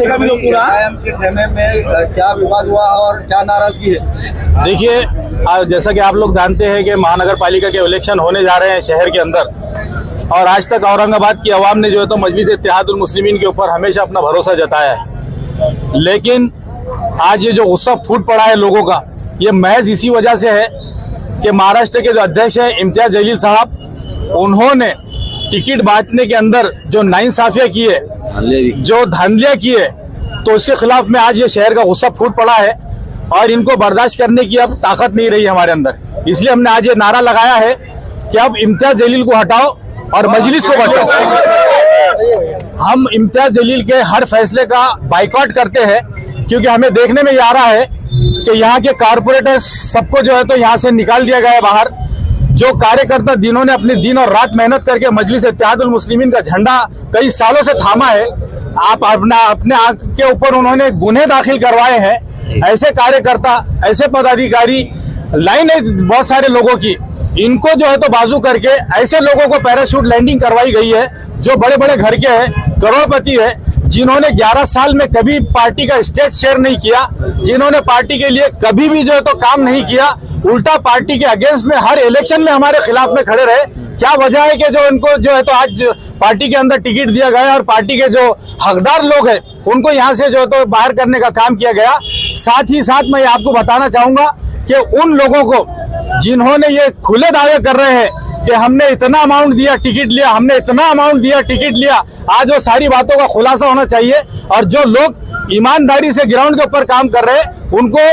देखेगा भी लोग पूरा। के खेमे में क्या विवाद हुआ और क्या नाराजगी है? देखिए, जैसा कि आप लोग जानते हैं कि महानगर पालिका के इलेक्शन होने जा रहे हैं शहर के अंदर, और आज तक औरंगाबाद की आवाम ने जो है तो मजलिस इत्तेहादुल मुस्लिमीन के ऊपर हमेशा अपना भरोसा जताया है। लेकिन आज ये जो गुस्सा फूट पड़ा है लोगों का, ये महज इसी वजह से है कि महाराष्ट्र के जो अध्यक्ष हैं इम्तियाज जलील साहब, उन्होंने टिकट बांटने के अंदर जो नाइंसाफियां की है, जो धांधलियां की है, तो उसके खिलाफ में आज ये शहर का गुस्सा फूट पड़ा है और इनको बर्दाश्त करने की अब ताकत नहीं रही हमारे अंदर। इसलिए हमने आज ये नारा लगाया है कि अब इम्तियाज जलील को हटाओ और मजलिस को बचाओ। हम इम्तियाज जलील के हर फैसले का बाइकआउट करते हैं, क्योंकि हमें देखने में ये आ रहा है कि यहाँ के कारपोरेटर्स सबको जो है तो यहाँ से निकाल दिया गया है बाहर। जो कार्यकर्ता जिन्होंने अपने दिन और रात मेहनत करके मजलिस इत्तेहादुल मुस्लिमीन का झंडा कई सालों से थामा है, आप अपने आंख के ऊपर उन्होंने गुन्हे दाखिल करवाए हैं। ऐसे कार्यकर्ता, ऐसे पदाधिकारी, लाइन है बहुत सारे लोगों की, इनको जो है तो बाजू करके ऐसे लोगों को पैराशूट लैंडिंग करवाई गई है जो बड़े बड़े घर के हैं, करोड़पति है, जिन्होंने 11 साल में कभी पार्टी का स्टेज शेयर नहीं किया, जिन्होंने पार्टी के लिए कभी भी जो है तो काम नहीं किया, उल्टा पार्टी के अगेंस्ट में हर इलेक्शन में हमारे खिलाफ में खड़े रहे। क्या वजह है कि जो इनको जो है तो आज पार्टी के अंदर टिकट दिया गया और पार्टी के जो हकदार लोग हैं उनको यहाँ से जो है तो बाहर करने का काम किया गया। साथ ही साथ मैं आपको बताना चाहूंगा कि उन लोगों को जिन्होंने ये खुले दावे कर रहे हैं कि हमने इतना अमाउंट दिया टिकट लिया, हमने इतना अमाउंट दिया टिकट लिया, आज वो सारी बातों का खुलासा होना चाहिए। और जो लोग ईमानदारी से ग्राउंड के ऊपर काम कर रहे हैं उनको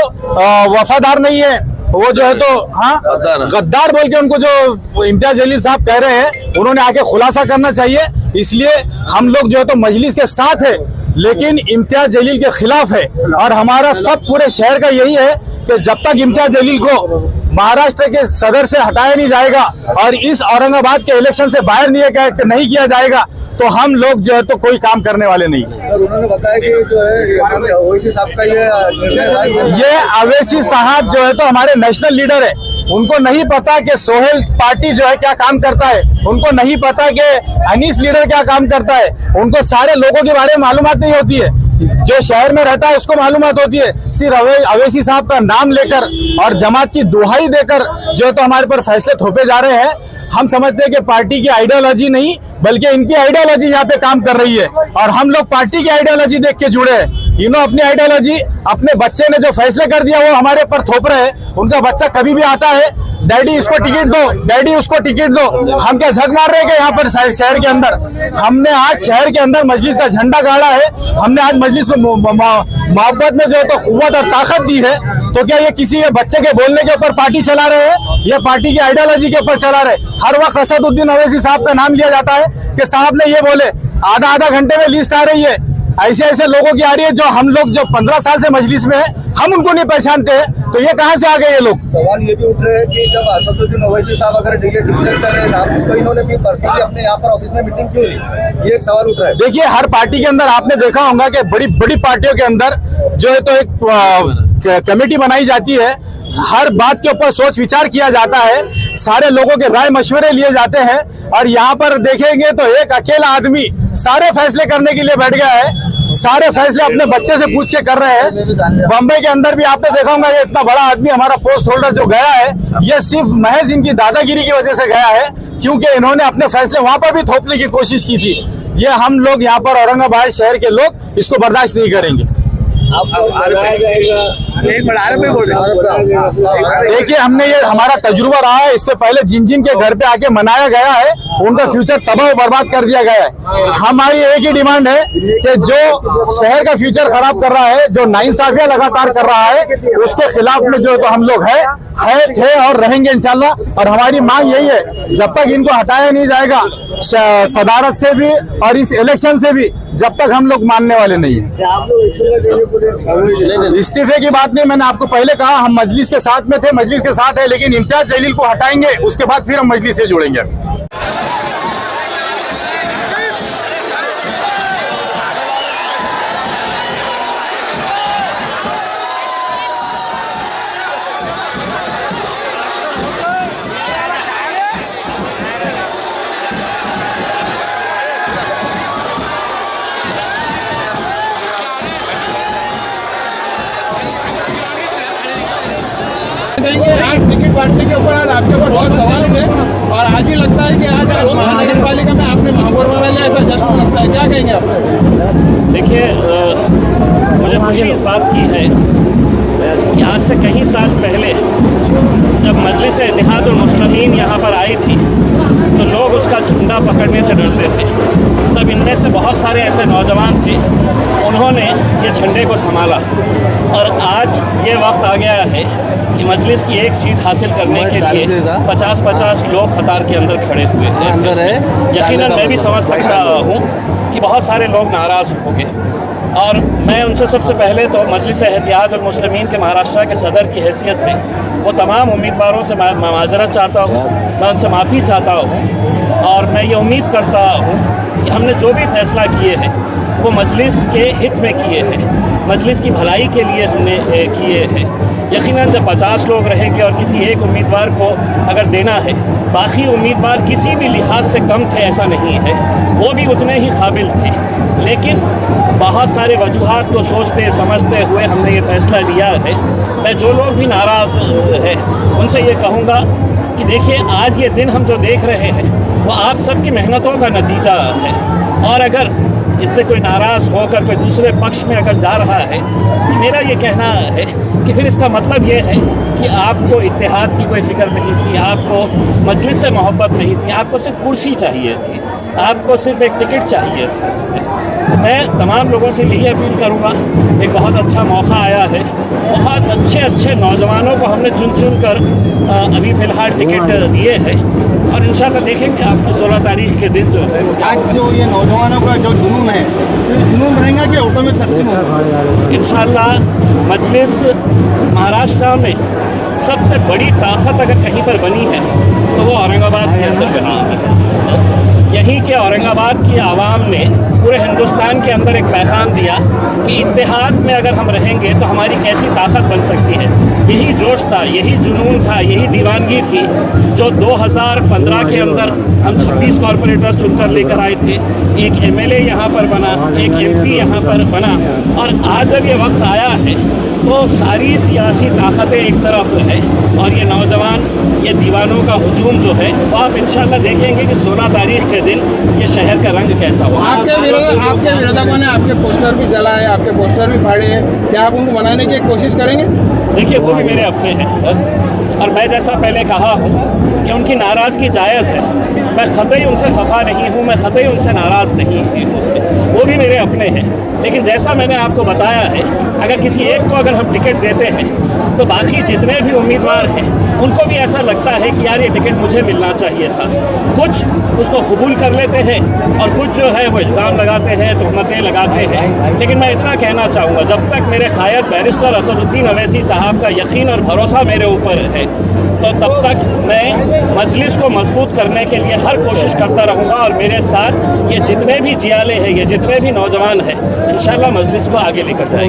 वफादार नहीं है, वो जो है तो गद्दार बोल के उनको जो इम्तियाज जलील साहब कह रहे हैं, उन्होंने आके खुलासा करना चाहिए। इसलिए हम लोग जो है तो मजलिस के साथ है, लेकिन इम्तियाज जलील के खिलाफ है। और हमारा सब पूरे शहर का यही है कि जब तक इम्तियाज जलील को महाराष्ट्र के सदर से हटाया नहीं जाएगा और इस औरंगाबाद के इलेक्शन से बाहर नहीं किया जाएगा, तो हम लोग जो है तो कोई काम करने वाले नहीं है। उन्होंने बताया कि जो है ओवैसी साहब का ये निर्णय था, ये अवैसी साहब जो है तो हमारे नेशनल लीडर है, उनको नहीं पता कि सोहेल पार्टी जो है क्या काम करता है, उनको नहीं पता कि अनीस लीडर क्या काम करता है, उनको सारे लोगों के बारे में मालूमात नहीं होती है। जो शहर में रहता है उसको मालूमात होती है। सिर्फ अवैसी साहब का नाम लेकर और जमात की दुहाई देकर जो है तो हमारे पर फैसले थोपे जा रहे हैं। हम समझते हैं कि पार्टी की आइडियोलॉजी नहीं बल्कि इनकी आइडियोलॉजी यहाँ पे काम कर रही है और हम लोग पार्टी की आइडियोलॉजी देख के जुड़े हैं। इन्होंने अपनी आइडियोलॉजी, अपने बच्चे ने जो फैसले कर दिया वो हमारे पर थोप रहे हैं। उनका बच्चा कभी भी आता है, डैडी इसको टिकट दो, डैडी उसको टिकट दो, हम क्या झक मार रहे हैं यहाँ पर शहर के अंदर? हमने आज शहर के अंदर मजलिस का झंडा गाड़ा है, हमने आज मजलिस को मोहब्बत में जो है तो कुव्वत और ताकत दी है। तो क्या ये किसी बच्चे के बोलने के ऊपर पार्टी चला रहे हैं? ये पार्टी की आइडियोलॉजी के ऊपर चला रहे। हर वक्त असदुद्दीन अवैसी साहब का नाम लिया जाता है कि साहब ने ये बोले, आधा घंटे में लिस्ट आ रही है। ऐसे ऐसे लोगों की आ रही है जो हम लोग जो 15 साल से मजलिस में है, हम उनको नहीं पहचानते हैं, तो ये कहाँ से आ गए ये लोग? सवाल ये भी उठ रहे हैं कि जब असदुद्दीन ओवैसी साहब अगर टिकट डिक्लेयर कर रहे हैं तो इन्होंने भी पर्सनली अपने यहाँ पर ऑफिस में मीटिंग क्यों ली? ये एक सवाल उठ रहा है। देखिए, हर पार्टी के अंदर आपने देखा होगा कि बड़ी बड़ी पार्टियों के अंदर जो है तो एक कमेटी बनाई जाती है, हर बात के ऊपर सोच विचार किया जाता है, सारे लोगों के राय मशवरे लिए जाते हैं। और यहाँ पर देखेंगे तो एक अकेला आदमी सारे फैसले करने के लिए बैठ गया है, सारे फैसले अपने बच्चे से पूछ के कर रहे हैं। बम्बई के अंदर भी आपने देखा होगा ये इतना बड़ा आदमी हमारा पोस्ट होल्डर जो गया है, ये सिर्फ महज इनकी दादागिरी की वजह से गया है, क्योंकि इन्होंने अपने फैसले वहां पर भी थोपने की कोशिश की थी। ये हम लोग यहाँ पर औरंगाबाद शहर के लोग इसको बर्दाश्त नहीं करेंगे। देखिए, हमने ये हमारा तजुर्बा रहा है, इससे पहले जिन जिन के घर पे आके मनाया गया है उनका फ्यूचर तबाह बर्बाद कर दिया गया है। हमारी एक ही डिमांड है कि जो शहर का फ्यूचर खराब कर रहा है, जो नाइंसाफियां लगातार कर रहा है, उसके खिलाफ में जो तो हम लोग है थे और रहेंगे इंशाल्लाह। और हमारी मांग यही है, जब तक इनको हटाया नहीं जाएगा सदारत से भी और इस इलेक्शन से भी, जब तक हम लोग मानने वाले नहीं है। इस्तीफे की बात नहीं, मैंने आपको पहले कहा हम मजलिस के साथ में थे, मजलिस के साथ है, लेकिन इम्तियाज जलील को हटाएंगे उसके बाद फिर हम मजलिस से जुड़ेंगे। कहेंगे आज टिकट बांटने के ऊपर आज आपके ऊपर बहुत सवाल उठे और आज ही लगता है कि आज महानगर पालिका में आपने महापौर बना लिया, ऐसा जश्न लगता है, क्या कहेंगे आप? देखिए, मुझे खुशी इस बात की है कि आज से कई साल पहले जब मजलिस इत्तेहादुल मुस्लिमीन यहाँ पर आई थी तो लोग उसका झंडा पकड़ने से डरते थे। तब इनमें से बहुत सारे ऐसे नौजवान थे, उन्होंने ये झंडे को संभाला और आज ये वक्त आ गया है कि मजलिस की एक सीट हासिल करने के लिए 50-50 लोग कतार के अंदर खड़े हुए हैं। यकीनन मैं भी समझ सकता हूँ कि बहुत सारे लोग नाराज़ होंगे और मैं उनसे सबसे पहले तो मजलिस इत्तेहादुल मुस्लिमीन के महाराष्ट्र के सदर की हैसियत से वो तमाम उम्मीदवारों से मैं माजरत चाहता हूँ, मैं उनसे माफ़ी चाहता हूँ और मैं ये उम्मीद करता हूँ कि हमने जो भी फैसला किए हैं वो मजलिस के हित में किए हैं, मजलिस की भलाई के लिए हमने किए हैं। यकीनन जब 50 लोग रहेंगे और किसी एक उम्मीदवार को अगर देना है, बाकी उम्मीदवार किसी भी लिहाज से कम थे ऐसा नहीं है, वो भी उतने ही काबिल थे, लेकिन बहुत सारे वजूहात को सोचते समझते हुए हमने ये फ़ैसला लिया है। मैं जो लोग भी नाराज़ हैं उनसे ये कहूँगा कि देखिए, आज ये दिन हम जो देख रहे हैं वो आप सबकी मेहनतों का नतीजा है और अगर इससे कोई नाराज़ होकर कोई दूसरे पक्ष में अगर जा रहा है तो मेरा ये कहना है कि फिर इसका मतलब ये है कि आपको इत्तेहाद की कोई फ़िक्र नहीं थी, आपको मजलिस से मोहब्बत नहीं थी, आपको सिर्फ कुर्सी चाहिए थी, आपको सिर्फ एक टिकट चाहिए थी। तो मैं तमाम लोगों से यही अपील करूँगा, एक बहुत अच्छा मौका आया है, बहुत अच्छे नौजवानों को हमने चुन कर अभी फ़िलहाल टिकट दिए हैं और इंशाल्लाह देखेंगे आपकी 16 तारीख के दिन जो है वो क्या आज जो ये नौजवानों का जो जुनून है, तो ये जुनून रहेगा कि ऑटो में तकसीम होगा? इंशाल्लाह मजलिस महाराष्ट्र में सबसे बड़ी ताकत अगर कहीं पर बनी है तो वो औरंगाबाद के अंदर बनी है। यहीं के औरंगाबाद की आवाम ने पूरे हिंदुस्तान के अंदर एक पैगाम दिया कि इत्तेहाद में अगर हम रहेंगे तो हमारी कैसी ताकत बन सकती है। यही जोश था, यही जुनून था, यही दीवानगी थी जो 2015 के अंदर हम 26 कॉरपोरेटर्स चुनकर लेकर आए थे। एक MLA यहाँ पर बना, एक MP यहाँ पर बना और आज जब ये वक्त आया है तो सारी सियासी ताकतें एक तरफ है और ये नौजवान, ये दीवानों का हुजूम जो है वो आप इंशाल्लाह देखेंगे कि 16 तारीख के दिन ये शहर का रंग कैसा हुआ। आपके विरोधकों ने आपके पोस्टर भी जलाए, आपके पोस्टर भी फाड़े हैं, क्या आप उनको मनाने की कोशिश करेंगे? देखिए, वो भी मेरे अपने हैं और मैं जैसा पहले कहा हूँ कि उनकी नाराज़गी जायज़ है, मैं ख़तई उनसे खफा नहीं हूँ, मैं ख़तई उनसे नाराज़ नहीं हूँ, वो भी मेरे अपने हैं। लेकिन जैसा मैंने आपको बताया है, अगर किसी एक को अगर हम टिकट देते हैं तो बाकी जितने भी उम्मीदवार हैं उनको भी ऐसा लगता है कि यार ये टिकट मुझे मिलना चाहिए था। कुछ उसको कबूल कर लेते हैं और कुछ जो है वो इल्ज़ाम लगाते हैं, तहमतें लगाते हैं। लेकिन मैं इतना कहना चाहूँगा, जब तक मेरे क़ायद बैरिस्टर असदुद्दीन अवैसी साहब का यकीन और भरोसा मेरे ऊपर है तो तब तक मैं मजलिस को मजबूत करने के लिए हर कोशिश करता रहूँगा और मेरे साथ ये जितने भी जियाले हैं, ये जितने भी नौजवान हैं, इंशाल्लाह मजलिस को आगे लेकर जाएंगे।